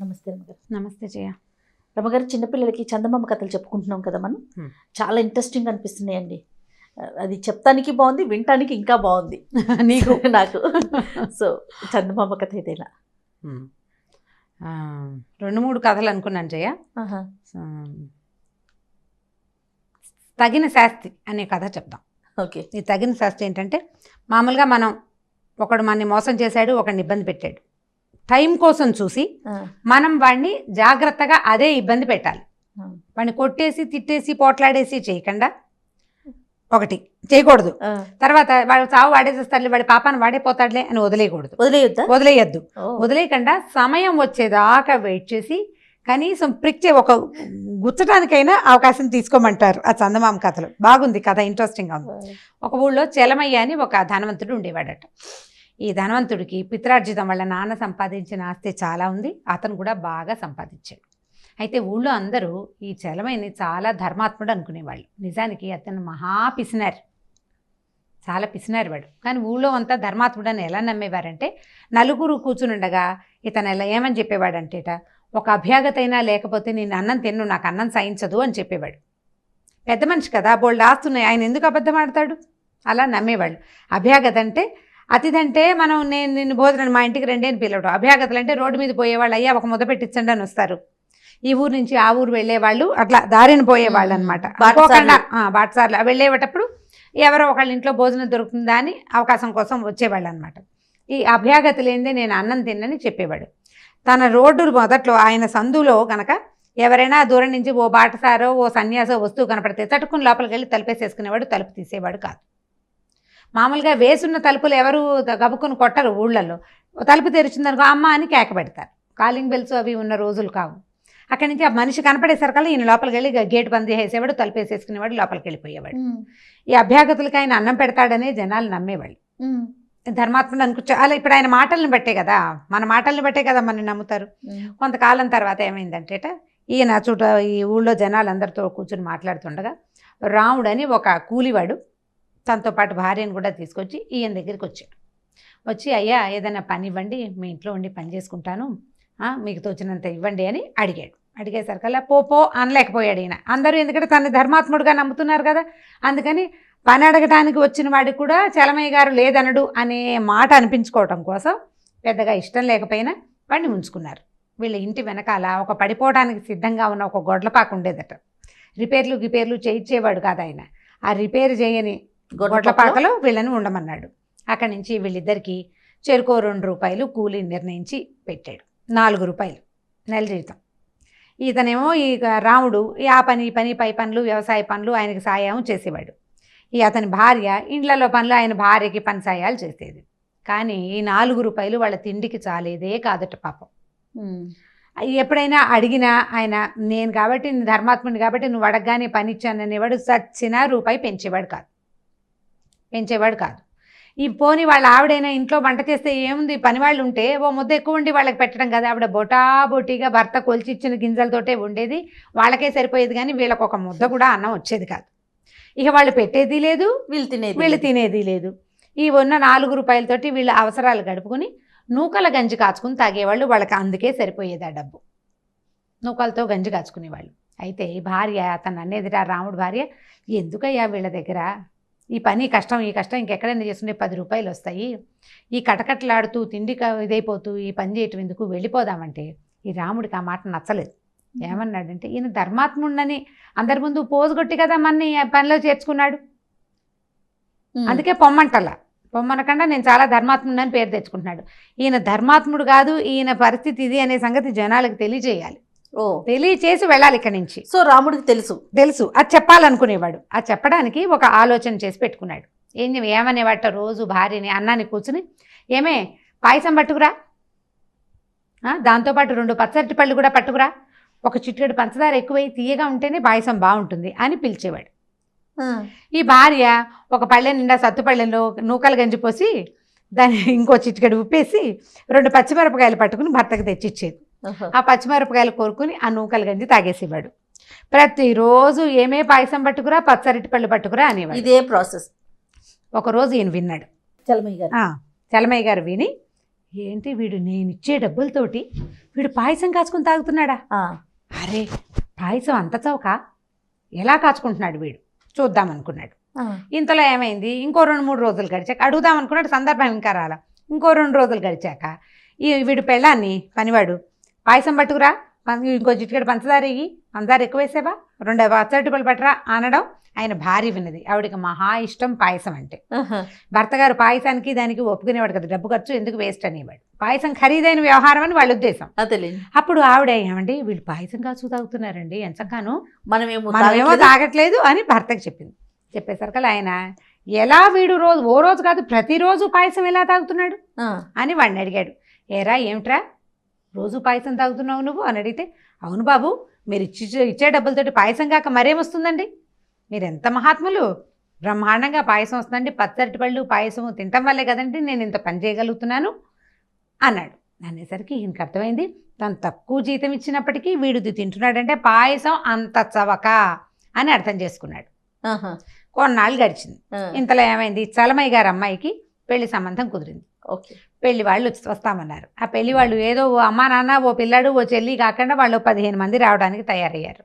నమస్తే రమగారు. నమస్తే జయ. రమగారు, చిన్నపిల్లలకి చందమామ కథలు చెప్పుకుంటున్నాం కదా మనం. చాలా ఇంట్రెస్టింగ్ అనిపిస్తున్నాయండి. అది చెప్తానికి బాగుంది, వినటానికి ఇంకా బాగుంది నీకు నాకు. సో చందమామ కథ ఇదేలా 2-3 కథలు అనుకున్నాను జయ. ఆహా. తగిన శాస్తి అనే కథ చెప్దాం. ఓకే. ఈ తగిన శాస్తి ఏంటంటే, మామూలుగా ఒకడు మనని మోసం చేశాడు, ఒకడిని ఇబ్బంది పెట్టాడు. టైం కోసం చూసి మనం వాడిని జాగ్రత్తగా అదే ఇబ్బంది పెట్టాలి. వాడిని కొట్టేసి తిట్టేసి పోట్లాడేసి చేయకుండా ఒకటి చేయకూడదు. తర్వాత వాడు చావు వాడేసేస్తాడులే, వాడి పాపాన్ని వాడే పోతాడులే అని వదిలేయకూడదు. వదిలేయద్దు. వదిలేయకుండా సమయం వచ్చేదాకా వెయిట్ చేసి కనీసం ఒక గుచ్చటానికైనా అవకాశం తీసుకోమంటారు ఆ చందమామ కథలు. బాగుంది కథ, ఇంట్రెస్టింగ్గా ఉంది. ఒక ఊళ్ళో చలమయ్య అని ఒక ధనవంతుడు ఉండేవాడట. ఈ ధనవంతుడికి పిత్రార్జితం వల్ల నాన్న సంపాదించిన ఆస్తి చాలా ఉంది, అతను కూడా బాగా సంపాదించాడు. అయితే ఊళ్ళో అందరూ ఈ చలమయ్యని చాలా ధర్మాత్ముడు అనుకునేవాళ్ళు. నిజానికి అతను మహా పిసినారు, చాలా పిసినారు వాడు. కానీ ఊళ్ళో అంతా ధర్మాత్ముడని ఎలా నమ్మేవారంటే, నలుగురు కూర్చునుండగా ఇతను ఎలా ఏమని చెప్పేవాడంటేట, ఒక అభ్యాగతైనా లేకపోతే నేను అన్నం తిన్ను, నాకు అన్నం సాయించదు అని చెప్పేవాడు. పెద్ద మనిషి కదా, బోల్డ్ ఆస్తున్నాయి, ఆయన ఎందుకు అబద్ధం ఆడతాడు? అలా నమ్మేవాళ్ళు. అభ్యాగత అంటే అతిథంటే నేను నిన్ను భోజనం మా ఇంటికి రండి అని పిలవడం. అభ్యాగతలు అంటే రోడ్డు మీద పోయేవాళ్ళు, అయ్యా ఒక ముద్ద పెట్టించండి అని వస్తారు. ఈ ఊరు నుంచి ఆ ఊరు వెళ్ళేవాళ్ళు, అట్లా దారిని పోయేవాళ్ళు అనమాట. బాటసార్లు వెళ్ళేటప్పుడు ఎవరో ఒకళ్ళ ఇంట్లో భోజనం దొరుకుతుందా అని అవకాశం కోసం వచ్చేవాళ్ళు అనమాట. ఈ అభ్యాగత లేనిదే నేను అన్నం తిన్నని చెప్పేవాడు. తన రోడ్డు మొదట్లో ఆయన సందులో కనుక ఎవరైనా దూరం నుంచి ఓ బాటసారో ఓ సన్యాసో వస్తువు కనపడితే తట్టుకుని లోపలికి వెళ్ళి తలుపేసేసుకునేవాడు, తలుపు తీసేవాడు కాదు. మామూలుగా వేసున్న తలుపులు ఎవరు గబుక్కుని కొట్టరు ఊళ్ళల్లో. తలుపు తెరిచిందనుకో అమ్మ అని కేక పెడతారు. కాలింగ్ బెల్స్ అవి ఉన్న రోజులు కావు. అక్కడి నుంచి ఆ మనిషి కనపడేసరికల్లా ఈయన లోపలికి వెళ్ళి గేట్ బంద్ చేసేవాడు, తలుపు వేసేసుకునేవాడు, లోపలికి వెళ్ళిపోయేవాడు. ఈ అభ్యాగతులకి ఆయన అన్నం పెడతాడనే జనాలు నమ్మేవాళ్ళు. ధర్మాత్ముడు అనుకుంటా. అలా ఇప్పుడు ఆయన మాటలను బట్టే కదా, మన మాటలను బట్టే కదా మనం నమ్ముతారు. కొంతకాలం తర్వాత ఏమైందంటేట, ఈయన ఈ ఊళ్ళో జనాలందరితో కూర్చొని మాట్లాడుతుండగా రాముడని ఒక కూలివాడు తనతో పాటు భార్యను కూడా తీసుకొచ్చి ఈయన దగ్గరికి వచ్చి అయ్యా ఏదైనా పని ఇవ్వండి, మీ ఇంట్లో ఉండి పని చేసుకుంటాను, మీకు తోచినంత ఇవ్వండి అని అడిగాడు. అడిగేసరికల్లా పో అనలేకపోయాడు ఈయన. అందరూ ఎందుకంటే తను ధర్మాత్ముడుగా నమ్ముతున్నారు కదా, అందుకని పని అడగటానికి వచ్చిన వాడికి కూడా చలమయ్య గారు లేదనడు అనే మాట అనిపించుకోవటం కోసం పెద్దగా ఇష్టం లేకపోయినా వాడిని ఉంచుకున్నారు. వీళ్ళ ఇంటి వెనకాల ఒక పడిపోవడానికి సిద్ధంగా ఉన్న ఒక గొడ్లపాకు ఉండేదట. రిపేర్లు చేయించేవాడు కాదు ఆయన. ఆ రిపేర్ చేయని గొడ్లపాకలో వీళ్ళని ఉండమన్నాడు. అక్కడి నుంచి వీళ్ళిద్దరికీ చెరుకో 2 రూపాయలు కూలీ నిర్ణయించి పెట్టాడు. 4 రూపాయలు నెల జీతం. ఇతనేమో ఈ రాముడు ఆ పని ఈ పని పై పనులు వ్యవసాయ పనులు ఆయనకి సాయం చేసేవాడు. అతని భార్య ఇండ్లలో పనులు ఆయన భార్యకి పని సాయాలు చేసేది. కానీ ఈ 4 రూపాయలు వాళ్ళ తిండికి చాలేదే కాదట పాపం. ఎప్పుడైనా అడిగినా ఆయన నేను కాబట్టి నేను ధర్మాత్ముని కాబట్టి నువ్వు అడగగానే పని ఇచ్చాననేవాడు. సచ్చినా రూపాయి పెంచేవాడు కాదు. ఈ పోని వాళ్ళ ఆవిడైనా ఇంట్లో వంట చేస్తే ఏముంది, పనివాళ్ళు ఉంటే ఓ ముద్ద ఎక్కువ ఉండి వాళ్ళకి పెట్టడం కదా. ఆవిడ బొటాబొటిగా భర్త కొలిచిచ్చిన గింజలతోటే ఉండేది, వాళ్ళకే సరిపోయేది. కానీ వీళ్ళకి ఒక ముద్ద కూడా అన్నం వచ్చేది కాదు. ఇక వాళ్ళు పెట్టేది లేదు, వీళ్ళు తినేది లేదు. ఈ ఉన్న 4 రూపాయలతోటి వీళ్ళ అవసరాలు గడుపుకుని నూకల గంజి కాచుకుని తాగేవాళ్ళు. వాళ్ళకి అందుకే సరిపోయేది ఆ డబ్బు. నూకలతో గంజి కాచుకునేవాళ్ళు. అయితే ఈ భార్య అతను అనేదిరా, రాముడు భార్య, ఎందుకయ్యా వీళ్ళ దగ్గర ఈ పని ఈ కష్టం ఇంకెక్కడైనా చేస్తుంటే 10 రూపాయలు వస్తాయి, ఈ కటకట్లాడుతూ తిండి ఇదైపోతూ ఈ పని చేయటం ఎందుకు, వెళ్ళిపోదామంటే ఈ రాముడికి ఆ మాట నచ్చలేదు. ఏమన్నాడంటే, ఈయన ధర్మాత్ముడని అందరి ముందు పోజుగొట్టి కదా మన్ని పనిలో చేర్చుకున్నాడు, అందుకే పొమ్మనకుండా నేను చాలా ధర్మాత్ముడని పేరు తెచ్చుకుంటున్నాడు. ఈయన ధర్మాత్ముడు కాదు, ఈయన పరిస్థితి ఇది అనే సంగతి జనాలకు తెలియజేయాలి. తెలియచేసి వెళ్ళాలి ఇక్కడి నుంచి. సో రాముడికి తెలుసు అది చెప్పాలనుకునేవాడు. అది చెప్పడానికి ఒక ఆలోచన చేసి పెట్టుకున్నాడు. ఏమనేవాట, రోజు భార్యని అన్నాన్ని కూర్చుని, ఏమే పాయసం పట్టుకురా, దాంతోపాటు 2 పచ్చటి పళ్ళు కూడా పట్టుకురా, ఒక చిటికెడు పంచదార ఎక్కువై తీయగా ఉంటేనే పాయసం బాగుంటుంది అని పిలిచేవాడు. ఈ భార్య ఒక పళ్ళె నిండా సత్తుపళ్ళెంలో నూకలు గంజిపోసి దాన్ని ఇంకో చిటికెడు ఉప్పేసి 2 పచ్చిమిరపకాయలు పట్టుకుని భర్తకు తెచ్చిచ్చేది. ఆ పచ్చిమిరపకాయలు కోరుకుని ఆ నూకలు గంజి తాగేసేవాడు. ప్రతిరోజు ఏమే పాయసం పట్టుకురా, పచ్చరటి పళ్ళు పట్టుకురా అనేవాడు. ఇదే ప్రాసెస్. ఒకరోజు ఈయన విన్నాడు, చలమయ్య గారు విని ఏంటి వీడు నేను ఇచ్చే డబ్బులతోటి వీడు పాయసం కాచుకొని తాగుతున్నాడా, అరే పాయసం అంత చౌక, ఎలా కాచుకుంటున్నాడు వీడు చూద్దాం అనుకున్నాడు. ఇంతలో ఏమైంది, ఇంకో 2-3 రోజులు గడిచాక అడుగుదాం అనుకున్నాడు, సందర్భం ఇంకా రాలా. ఇంకో 2 రోజులు గడిచాక వీడు పెళ్ళాన్ని పనివాడు పాయసం పట్టుకురా, ఇంకో చిటికెడు పంచదార ఇయ్యి, పంచదార ఎక్కువ వేసేవా, 2 పచ్చడిపళ్ళు పట్టరా అనడం ఆయన భార్య విన్నది. ఆవిడకి మహా ఇష్టం పాయసం అంటే. భర్త గారు పాయసానికి దానికి ఒప్పుకునేవాడు కదా, డబ్బు ఖర్చు ఎందుకు వేస్ట్ అనేవాడు. పాయసం ఖరీదైన వ్యవహారం అని వాళ్ళ ఉద్దేశం. అప్పుడు ఆవిడ ఏమండి వీళ్ళు పాయసం కాచు తాగుతున్నారండి, ఎంచక్కాను మనమేమో తాగట్లేదు అని భర్తకి చెప్పింది. చెప్పేసరికి ఆయన ఎలా వీడు ఓ రోజు కాదు ప్రతిరోజు పాయసం ఎలా తాగుతున్నాడు అని వాడిని అడిగాడు. ఏరా ఏమిట్రా రోజు పాయసం తాగుతున్నావు నువ్వు అని అడిగితే, అవును బాబు మీరు ఇచ్చే డబ్బులతోటి పాయసం కాక మరేమొస్తుందండి, మీరు ఎంత మహాత్ములు, బ్రహ్మాండంగా పాయసం వస్తుందండి, పచ్చటి పళ్ళు పాయసం తినటం వల్లే కదండి నేను ఇంత పని చేయగలుగుతున్నాను అన్నాడు. అనేసరికి ఈయనకు అర్థమైంది, తను తక్కువ జీతం ఇచ్చినప్పటికీ వీడిది తింటున్నాడంటే పాయసం అంత చవక అని అర్థం చేసుకున్నాడు. కొన్నాళ్ళు గడిచింది. ఇంతలో ఏమైంది, చలమయ్య గారి అమ్మాయికి పెళ్లి సంబంధం కుదిరింది. పెళ్లి వాళ్ళు వస్తామన్నారు. ఆ పెళ్లి వాళ్ళు ఏదో అమ్మా నాన్న ఓ పిల్లాడు ఓ చెల్లి కాకుండా వాళ్ళు 15 మంది రావడానికి తయారయ్యారు.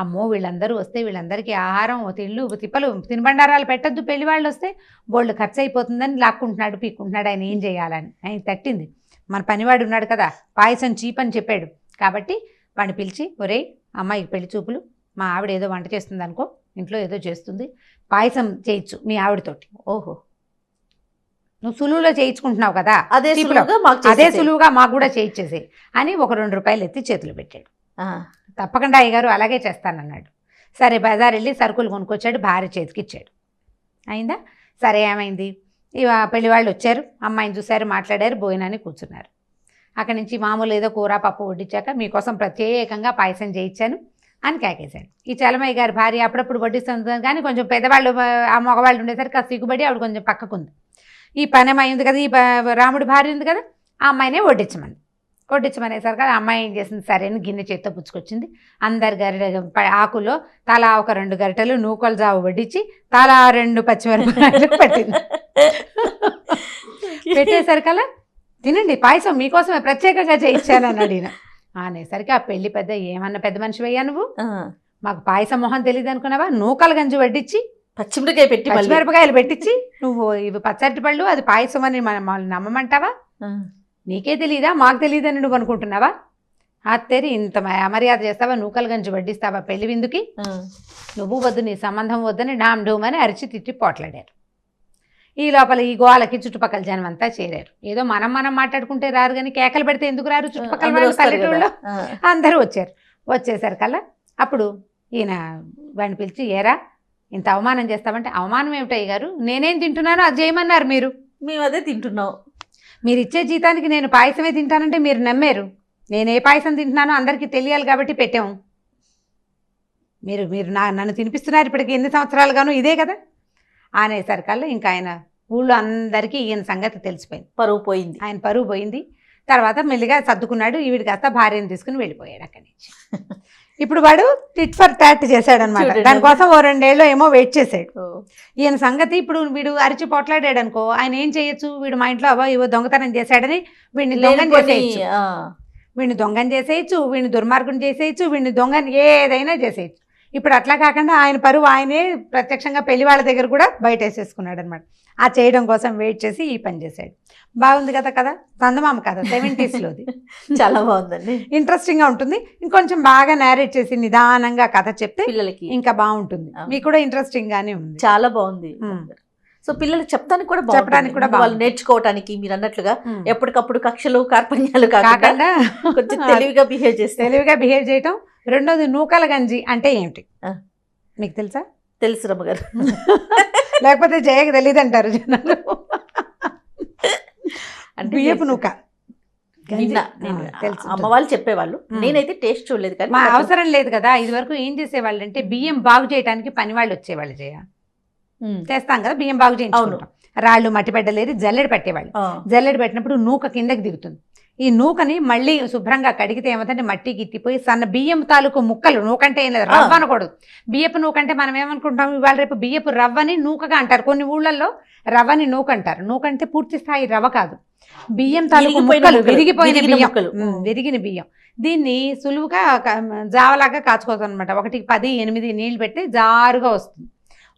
అమ్మో వీళ్ళందరూ వస్తే వీళ్ళందరికీ ఆహారం తిళ్ళు తిప్పలు తినుబండారాలు పెట్టద్దు, పెళ్లి వాళ్ళు వస్తే బోల్డ్ ఖర్చు అయిపోతుందని లాక్కుంటున్నాడు పీక్కుంటున్నాడు. ఆయన ఏం చేయాలని ఆయన తట్టింది. మన పనివాడు ఉన్నాడు కదా, పాయసం చీప్ అని చెప్పాడు కాబట్టి వాడిని పిలిచి, ఒరేయ్ అమ్మాయికి పెళ్లి చూపులు, మా ఆవిడ ఏదో వంట చేస్తుంది అనుకో, ఇంట్లో ఏదో చేస్తుంది, పాయసం చేయొచ్చు మీ ఆవిడతోటి. ఓహో నువ్వు సులువులో చేయించుకుంటున్నావు కదా, అదే సులువుగా మాకు కూడా చేయించేసే అని ఒక 2 రూపాయలు ఎత్తి చేతులు పెట్టాడు. తప్పకుండా అయ్యగారు అలాగే చేస్తానన్నాడు. సరే బజార్ వెళ్ళి సరుకులు కొనుక్కొచ్చాడు, భార్య చేతికి ఇచ్చాడు. అయిందా, సరే ఏమైంది, ఇక పెళ్లి వాళ్ళు వచ్చారు, అమ్మాయిని చూశారు, మాట్లాడారు, భోజనాన్ని కూర్చున్నారు. అక్కడి నుంచి మామూలు ఏదో కూర పప్పు వడ్డించాక మీకోసం ప్రత్యేకంగా పాయసం చేయించాను అని కేకేశాడు. ఈ చలమయ్య గారి భార్య అప్పుడప్పుడు వడ్డిస్తుంది కానీ కొంచెం పెద్దవాళ్ళు ఆ మగవాళ్ళు ఉండేసరికి ఆ సిగ్గుబడి ఆవిడ కొంచెం పక్కకుంది. ఈ పని అమ్మాయి ఉంది కదా, ఈ రాముడి భార్య ఉంది కదా, ఆ అమ్మాయినే వడ్డించమనేసరికి ఆ అమ్మాయి ఏం చేసింది, సరే అని గిన్నె చేత్తో పుచ్చుకొచ్చింది. అందరి ఆకుల్లో తలా ఒక 2 గరిటెలు నూకలు జావు వడ్డించి తలా 2 పచ్చిమిరపకాయలు పెట్టింది. పెట్టేసరికల్లా తినండి పాయసం మీకోసమే ప్రత్యేకంగా చేయించాను అని అడిగిన. అనేసరికి ఆ పెళ్లి పెద్ద ఏమన్నా పెద్ద మనిషి అయ్యా నువ్వు, మాకు పాయసం మొహం తెలియదు అనుకున్నావా, నూకలు గంజి వడ్డించి పచ్చిమిరపకాయలు పెట్టించి నువ్వు ఇవి పచ్చటి పళ్ళు అది పాయసం అని మనం నమ్మమంటావా, నీకే తెలీదా మాకు తెలియదని నువ్వు అనుకుంటున్నావా, అత్తేరి ఇంత అమర్యాద చేస్తావా, నూకలు గంజి వడ్డిస్తావా పెళ్లి విందుకి, నువ్వు వద్దు నీ సంబంధం వద్దని డామ్ డూమ్ అని అరిచి తిట్టి పోట్లాడారు. ఈ లోపల ఈ గోవాలకి చుట్టుపక్కల జనం అంతా చేరారు. ఏదో మనం మాట్లాడుకుంటే రారు కానీ కేకలు పెడితే ఎందుకు రారు, చుట్టుపక్కల పల్లెటూళ్ళలో అందరూ వచ్చారు. వచ్చేసరికల్లా అప్పుడు ఈయన వాడిని పిలిచి, ఏరా ఇంత అవమానం చేస్తామంటే, అవమానం ఏమిటయ్య గారు, నేనేం తింటున్నానో అది చేయమన్నారు మీరు, మేము అదే తింటున్నాం, మీరు ఇచ్చే జీతానికి నేను పాయసమే తింటానంటే మీరు నమ్మారు, నేను ఏ పాయసం తింటున్నానో అందరికీ తెలియాలి కాబట్టి పెట్టాము, మీరు నన్ను తినిపిస్తున్నారు ఇప్పటికి ఎన్ని సంవత్సరాలుగాను ఇదే కదా అనేసరికల్లా ఇంకా ఆయన ఊళ్ళో అందరికీ ఈయన సంగతి తెలిసిపోయింది, ఆయన పరువు పోయింది. తర్వాత మెల్లిగా సర్దుకున్నాడు, ఈవిడ కాస్త భార్యను తీసుకుని వెళ్ళిపోయాడు అక్కడి నుంచి. ఇప్పుడు వాడు టిట్ ఫర్ టాట్ చేశాడు అనమాట. దానికోసం ఓ 2 ఏళ్ళు ఏమో వెయిట్ చేశాడు. ఈయన సంగతి ఇప్పుడు వీడు అరిచి పోట్లాడాడు అనుకో, ఆయన ఏం చేయొచ్చు, వీడు మా ఇంట్లో ఇవో దొంగతనం చేశాడని వీడిని దొంగని చేసేయచ్చు, వీడిని దుర్మార్గం చేసేయచ్చు, వీడిని దొంగని ఏదైనా చేసేయచ్చు. ఇప్పుడు అట్లా కాకుండా ఆయన పరువు ఆయనే ప్రత్యక్షంగా పెళ్లి వాళ్ళ దగ్గర కూడా బయట వేసేసుకున్నాడు అనమాట. ఆ చేయడం కోసం వెయిట్ చేసి ఈ పని చేశాడు. బాగుంది కదా కదా, చందమామ కదా 70s లోది, చాలా బాగుందండి, ఇంట్రెస్టింగ్గా ఉంటుంది. ఇంకొంచెం బాగా నేరేట్ చేసి నిదానంగా కథ చెప్తే పిల్లలకి ఇంకా బాగుంటుంది, మీకు కూడా ఇంట్రెస్టింగ్ గానే ఉంది, చాలా బాగుంది. సో పిల్లలు చెప్పడానికి కూడా వాళ్ళు నేర్చుకోవటానికి మీరు అన్నట్లుగా ఎప్పటికప్పుడు కక్షలు కార్పణ్యాలు కాకుండా కొంచెం తెలివిగా బిహేవ్ చేయటం. రెండోది నూకల గంజి అంటే ఏమిటి మీకు తెలుసా? తెలుసు రమ్మగారు, లేకపోతే జయకి తెలియదు అంటారు జనాలు. బియ్యపు నూక అమ్మ వాళ్ళు చెప్పేవాళ్ళు, నేనైతే టేస్ట్ చూడలేదు కానీ మా అవసరం లేదు కదా. ఇది వరకు ఏం చేసేవాళ్ళు అంటే బియ్యం బాగు చేయడానికి పని వాళ్ళు వచ్చేవాళ్ళు, చేస్తాం కదా బియ్యం బాగు చేయించుకుంటాం, రాళ్ళు మట్టి పెట్టలేరు, జల్లెడ పెట్టేవాళ్ళు. జల్లెడ పెట్టినప్పుడు నూక కిందకి దిగుతుంది. ఈ నూకని మళ్ళీ శుభ్రంగా కడిగితే ఏమంటే మట్టి గిట్టిపోయి సన్న బియ్యం తాలూకు ముక్కలు, నూకంటే ఏం లేదు రవ్వ అనకూడదు, బియ్యపు నూకంటే మనం ఏమనుకుంటాం ఇవాళ రేపు బియ్యపు రవ్వని నూకగా అంటారు, కొన్ని ఊళ్ళల్లో రవ్వని నూక అంటారు. నూకంటే పూర్తి స్థాయి రవ్వ కాదు, బియ్యం తాలూకు ముక్కలు, విరిగిపోయిన బియ్యం, విరిగిన బియ్యం. దీన్ని సులువుగా జావలాగా కాచుకోవచ్చు అనమాట. 1కి 10, 8 నీళ్ళు పెట్టి జారుగా వస్తుంది.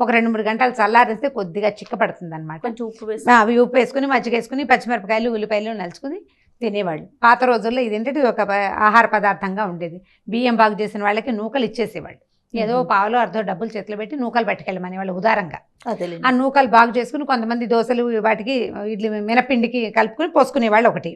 ఒక 2-3 గంటలు చల్లారిస్తే కొద్దిగా చిక్కపడుతుంది అనమాట. కొంచెం ఉప్పు వేసి అవి ఉప్పు వేసుకుని, మజ్జిగ వేసుకుని, పచ్చిమిరపకాయలు, ఉల్లిపాయలు నలుచుకుని తినేవాళ్ళు. పాత రోజుల్లో ఇదేంటంటే ఇది ఒక ఆహార పదార్థంగా ఉండేది. బియ్యం బాగు చేసిన వాళ్ళకి నూకలు ఇచ్చేసేవాళ్ళు. ఏదో పావులో అర్ధో డబ్బులు చేతిలో పెట్టి నూకలు పట్టుకెళ్ళమని వాళ్ళు ఉదారంగా. ఆ నూకలు బాగు చేసుకుని కొంతమంది దోశలు వాటికి ఇడ్లీ మినపిండికి కలుపుకుని పోసుకునేవాళ్ళు ఒకటి.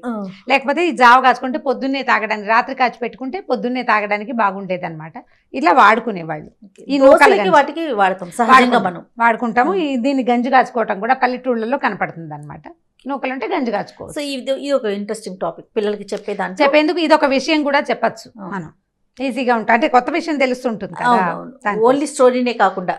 లేకపోతే ఈ జావ కాచుకుంటే పొద్దున్నే తాగడానికి, రాత్రి కాచి పెట్టుకుంటే పొద్దున్నే తాగడానికి బాగుండేది అనమాట. ఇట్లా వాడుకునేవాళ్ళు. ఈ నూకలు వాటికి వాడతాం, సహజంగా మనం వాడుకుంటాము. దీన్ని గంజి కాచుకోవటం కూడా పల్లెటూళ్ళలో కనపడుతుంది అనమాట. నూకలు అంటే గంజి కాచుకో. సో ఇది ఒక ఇంట్రెస్టింగ్ టాపిక్ పిల్లలకి చెప్పేందుకు. ఇది ఒక విషయం కూడా చెప్పచ్చు మనం, ఈజీగా ఉంటా. అంటే కొత్త విషయం తెలుస్తుంటుంది కదా. ఓన్లీ స్టోరీనే కాకుండా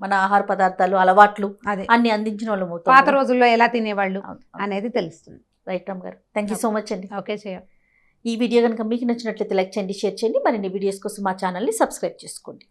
మన ఆహార పదార్థాలు, అలవాట్లు అన్ని అందించిన వాళ్ళు పాత రోజుల్లో ఎలా తినేవాళ్ళు అనేది తెలుస్తుంది. రైట్ రామ్ గారు, థ్యాంక్ యూ సో మచ్ అండి. ఓకే చేయ. ఈ వీడియో కనుక మీకు నచ్చినట్లయితే లైక్ చేయండి, షేర్ చేయండి. మరిన్ని వీడియోస్ కోసం మా ఛానల్ని సబ్స్క్రైబ్ చేసుకోండి.